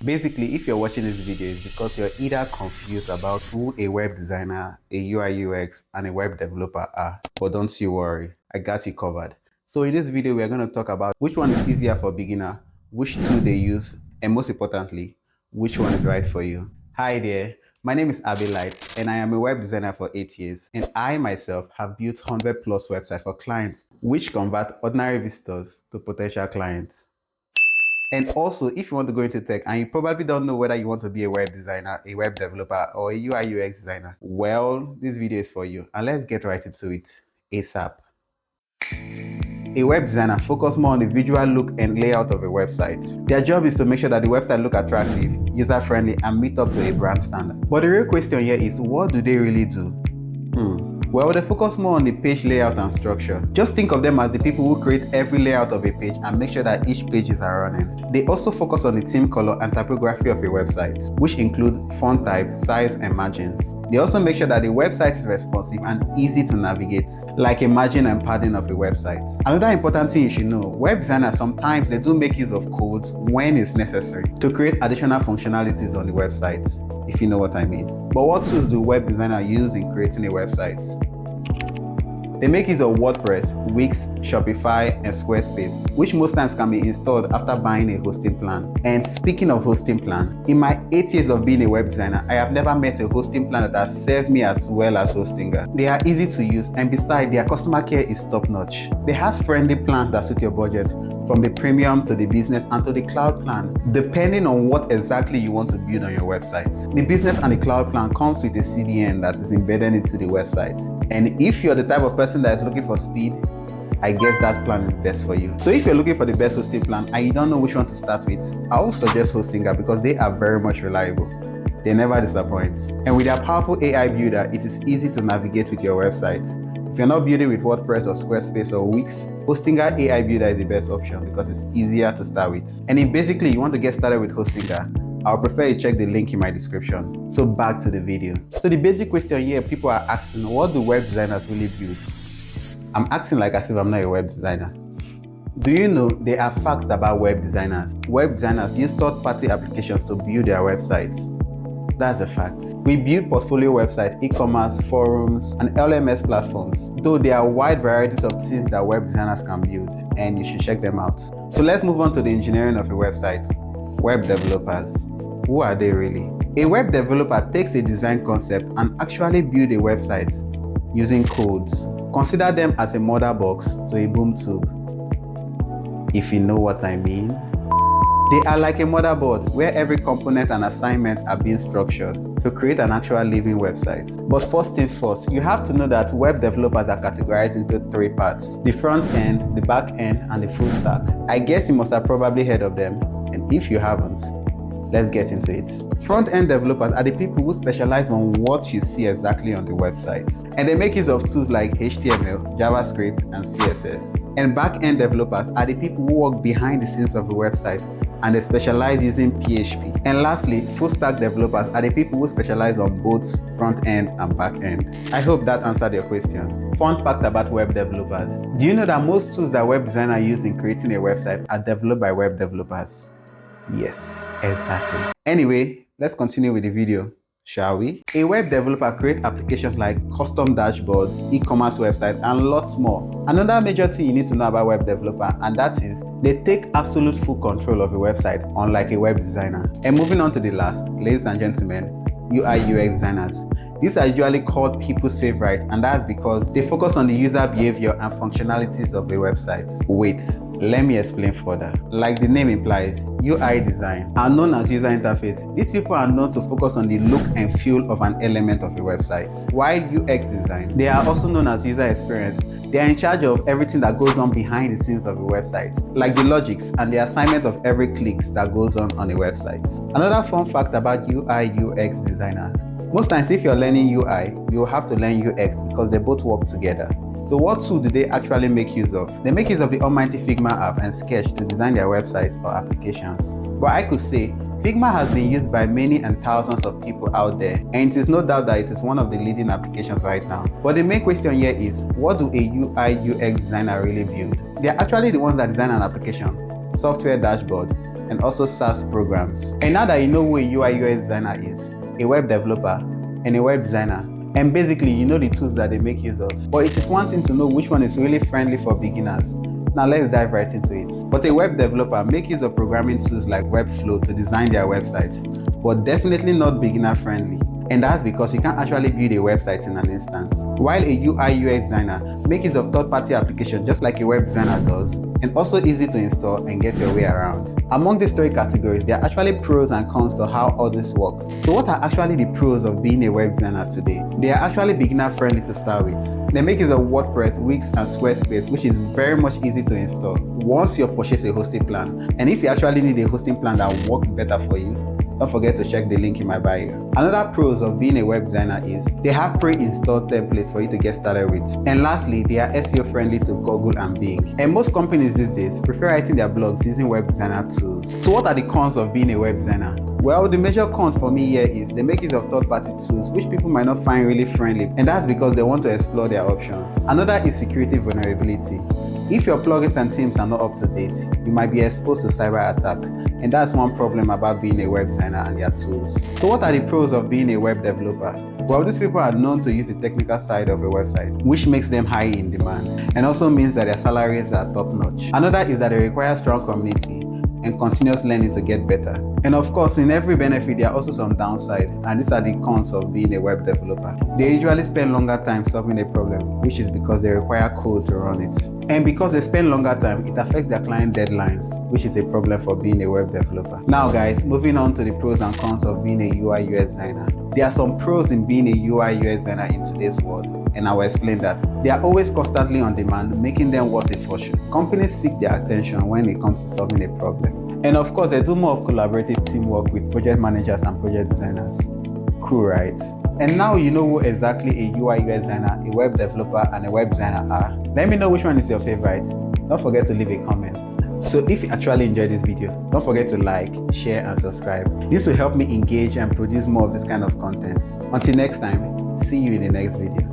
Basically, if you're watching this video, it's because you're either confused about who a web designer, a UI UX, and a web developer are. But don't you worry, I got you covered. So in this video, we're going to talk about which one is easier for beginner, which tool they use, and most importantly, which one is right for you. Hi there, my name is Abi Light, and I am a web designer for 8 years. And I myself have built 100 plus websites for clients, which convert ordinary visitors to potential clients. And also, if you want to go into tech and you probably don't know whether you want to be a web designer, a web developer, or a UI UX designer, well, this video is for you. And let's get right into it ASAP. A web designer focuses more on the visual look and layout of a website. Their job is to make sure that the website looks attractive, user-friendly, and meet up to a brand standard. But the real question here is, what do they really do? Well, they focus more on the page layout and structure. Just think of them as the people who create every layout of a page and make sure that each page is running. They also focus on the theme color and typography of a website, which include font type, size, and margins. They also make sure that the website is responsive and easy to navigate, like a margin and padding of a website. Another important thing you should know, web designers sometimes they do make use of codes when it's necessary to create additional functionalities on the website, if you know what I mean. But what tools do web designers use in creating a website? They make use of WordPress, Wix, Shopify, and Squarespace, which most times can be installed after buying a hosting plan. And speaking of hosting plan, in my 8 years of being a web designer, I have never met a hosting plan that has served me as well as Hostinger. They are easy to use, and besides, their customer care is top-notch. They have friendly plans that suit your budget, from the premium to the business and to the cloud plan, depending on what exactly you want to build on your website. The business and the cloud plan comes with a CDN that is embedded into the website. And if you're the type of person that is looking for speed, I guess that plan is best for you. So if you're looking for the best hosting plan and you don't know which one to start with, I will suggest Hostinger because they are very much reliable. They never disappoint. And with their powerful AI builder, it is easy to navigate with your website. If you're not building with WordPress or Squarespace or Wix, Hostinger AI Builder is the best option because it's easier to start with. And if basically you want to get started with Hostinger, I'll prefer you check the link in my description. So back to the video. So the basic question here people are asking, what do web designers really build? I'm acting like as if I'm not a web designer. Do you know there are facts about web designers? Web designers use third-party applications to build their websites. That's a fact. We build portfolio websites, e-commerce, forums, and LMS platforms, though there are wide varieties of things that web designers can build, and you should check them out. So let's move on to the engineering of a website. Web developers. Who are they really? A web developer takes a design concept and actually builds a website using codes. Consider them as a mother box to a boom tube, if you know what I mean. They are like a motherboard where every component and assignment are being structured to create an actual living website. But first things first, you have to know that web developers are categorized into 3 parts: the front end, the back end, and the full stack. I guess you must have probably heard of them, and if you haven't, let's get into it. Front-end developers are the people who specialize on what you see exactly on the websites. And they make use of tools like HTML, JavaScript, and CSS. And back-end developers are the people who work behind the scenes of the website, and they specialize using PHP. And lastly, full-stack developers are the people who specialize on both front-end and back-end. I hope that answered your question. Fun fact about web developers. Do you know that most tools that web designers use in creating a website are developed by web developers? Yes, exactly. Anyway, let's continue with the video, shall we? A web developer creates applications like custom dashboard, e-commerce website, and lots more. Another major thing you need to know about web developer, and that is they take absolute full control of a website, unlike a web designer. And moving on to the last, ladies and gentlemen, UI UX designers. These are usually called people's favorite, and that's because they focus on the user behavior and functionalities of a website. Wait, let me explain further. Like the name implies, UI design are known as user interface. These people are known to focus on the look and feel of an element of a website. While UX design, they are also known as user experience. They are in charge of everything that goes on behind the scenes of a website, like the logics and the assignment of every click that goes on a website. Another fun fact about UI UX designers. Most times if you're learning UI, you'll have to learn UX because they both work together. So what tool do they actually make use of? They make use of the almighty Figma app and Sketch to design their websites or applications. But I could say, Figma has been used by many and thousands of people out there, and it is no doubt that it is one of the leading applications right now. But the main question here is, what do a UI UX designer really build? They are actually the ones that design an application, software dashboard, and also SaaS programs. And now that you know who a UI UX designer is, a web developer, and a web designer, and basically you know the tools that they make use of, but it is one thing to know which one is really friendly for beginners. Now let's dive right into it. But a web developer make use of programming tools like Webflow to design their websites, but definitely not beginner friendly. And that's because you can't actually build a website in an instant. While a UI UX designer makes use of third-party applications just like a web designer does, and also easy to install and get your way around. Among these three categories, there are actually pros and cons to how all this works. So what are actually the pros of being a web designer today? They are actually beginner friendly to start with. They make use of WordPress, Wix, and Squarespace, which is very much easy to install once you've purchased a hosting plan. And if you actually need a hosting plan that works better for you, don't forget to check the link in my bio. Another pros of being a web designer is they have pre-installed templates for you to get started with. And lastly, they are SEO friendly to Google and Bing. And most companies these days prefer writing their blogs using web designer tools. So what are the cons of being a web designer? Well, the major con for me here is they make use of third-party tools which people might not find really friendly, and that's because they want to explore their options. Another is security vulnerability. If your plugins and themes are not up to date, you might be exposed to cyber attack, and that's one problem about being a web designer and their tools. So what are the pros of being a web developer? Well, these people are known to use the technical side of a website, which makes them high in demand, and also means that their salaries are top-notch. Another is that they require strong community and continuous learning to get better. And of course, in every benefit, there are also some downside, and these are the cons of being a web developer. They usually spend longer time solving a problem, which is because they require code to run it. And because they spend longer time, it affects their client deadlines, which is a problem for being a web developer. Now guys, moving on to the pros and cons of being a UI UX designer. There are some pros in being a UI UX designer in today's world, and I will explain that. They are always constantly on demand, making them worth a fortune. Companies seek their attention when it comes to solving a problem. And of course, they do more of collaborative teamwork with project managers and project designers. Cool, right? And now you know who exactly a UI UX designer, a web developer, and a web designer are. Let me know which one is your favorite. Don't forget to leave a comment. So if you actually enjoyed this video, don't forget to like, share, and subscribe. This will help me engage and produce more of this kind of content. Until next time, see you in the next video.